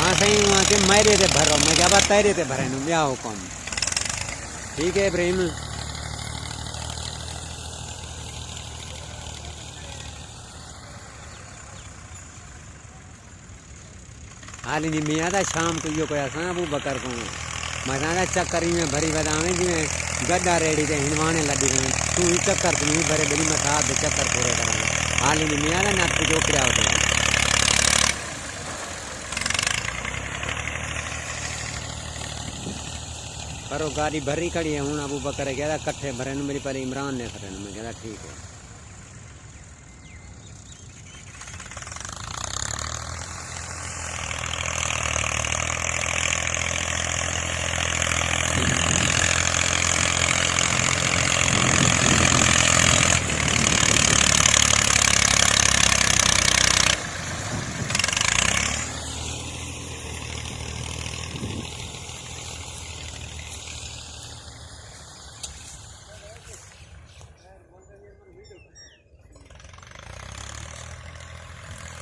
हाँ सही वहाँ के मेरे ते भरो मैं क्या बात तेरे ते भरे नु ब्याह कौन ठीक है इब्राहिम हाल नहीं मैं आता शाम को यो कोई असा अबू बकर को मजा चक्कर में भरी बदावे जिमें गड्ढा रेडी ते हिंडवाने लगी रहे तू ही चक्कर तू ही भरे बड़ी मथा दे चक्कर पूरे करा हाल नहीं मैं आता ना तू जो क्या होता पर वो गाड़ी भरी खड़ी है हूँ अबू बकर कहता कट्ठे भरे मेरी पर इमरान ने भरे मैं कहता ठीक है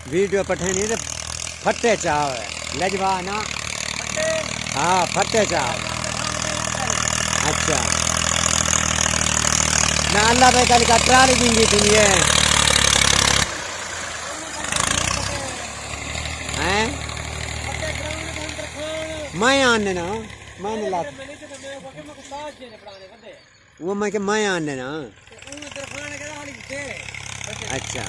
वीडियो पठे नहीं तो फटे चाव है लजवा ना हाँ फटे चाव अच्छा ना अल्लाह भाई कल का ट्राली दूंगी तुम ये हैं मैं आने ना मैंने ला वो मैं के मैं आने ना अच्छा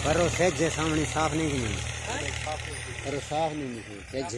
पर वो सेज सामने साफ नहीं की पर वो साफ नहीं निकली सेज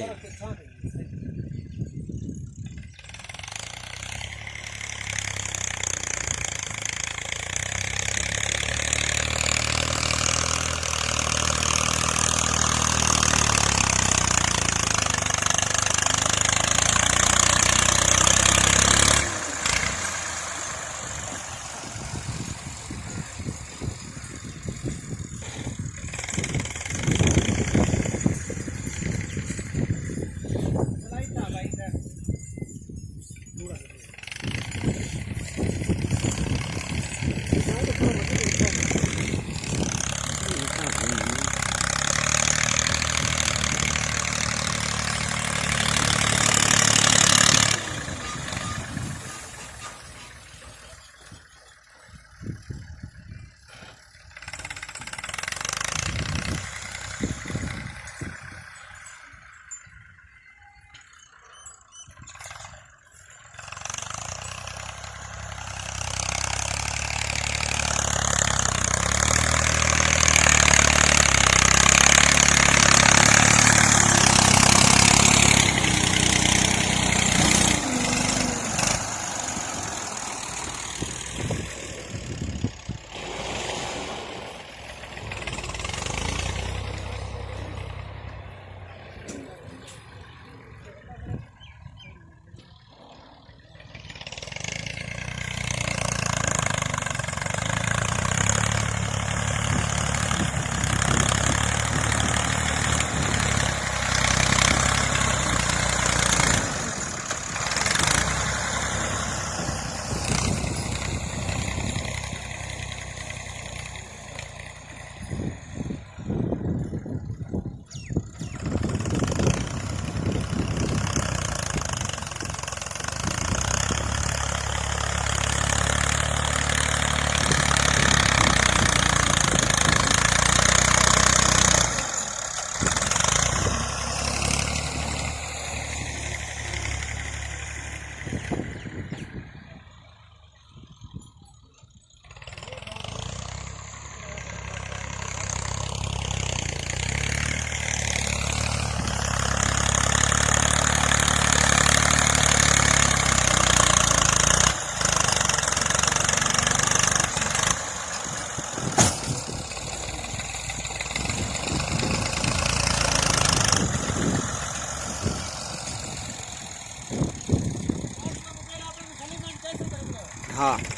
हाँ